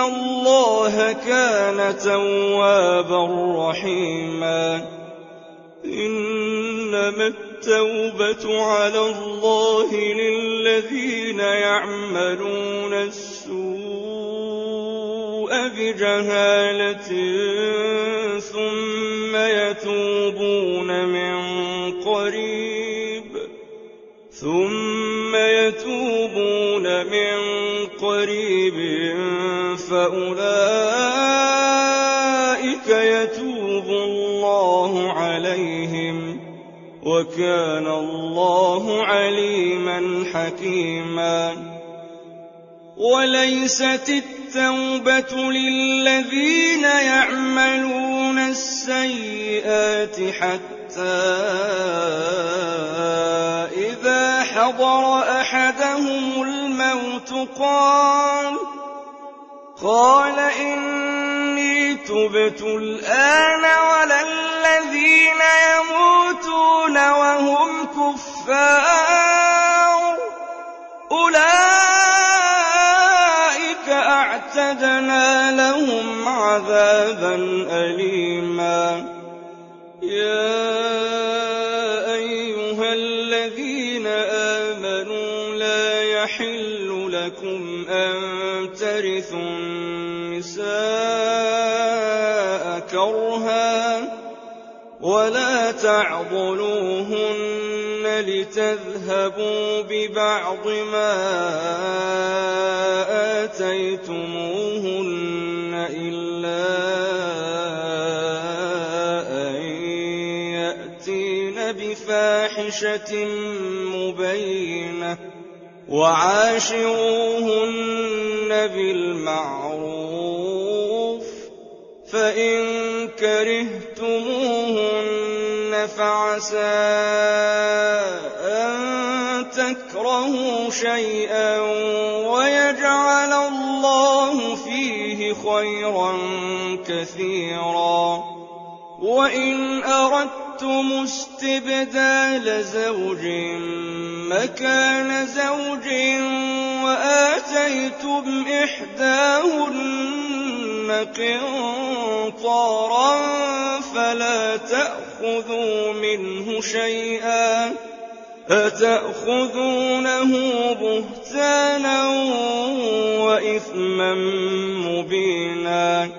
اللَّهَ كَانَ تَوَّابًا رَّحِيمًا إنما التوبة على الله للذين يعملون السوء بجهالة ثم يتوبون من قريب فأولئك يتوب الله عليهم وكان الله عليما حكيما وليست التوبة للذين يعملون السيئات حتى إذا حضر أحدهم الموت قال إني تبت الآن ولا الذين يموتون وهم كفار أولئك أعتدنا لهم عذابا أليما يا أيها الذين آمنوا لا يحل لكم أن ترثوا النساء كرها ولا تعضلوهن لتذهبوا ببعض ما آتيتموهن إلا أن يأتين بفاحشة مبينة وعاشروهن بالمعروف فإن كرهتموهن فعسى أن تكرهوا شيئا ويجعل الله فيه خيرا كثيرا وإن أردتم استبدال زوج مكان زوج وآتيتم إحداهن قنطارا فلا تأخذوا منه شيئا أتأخذونه بهتانا وإثما مبينا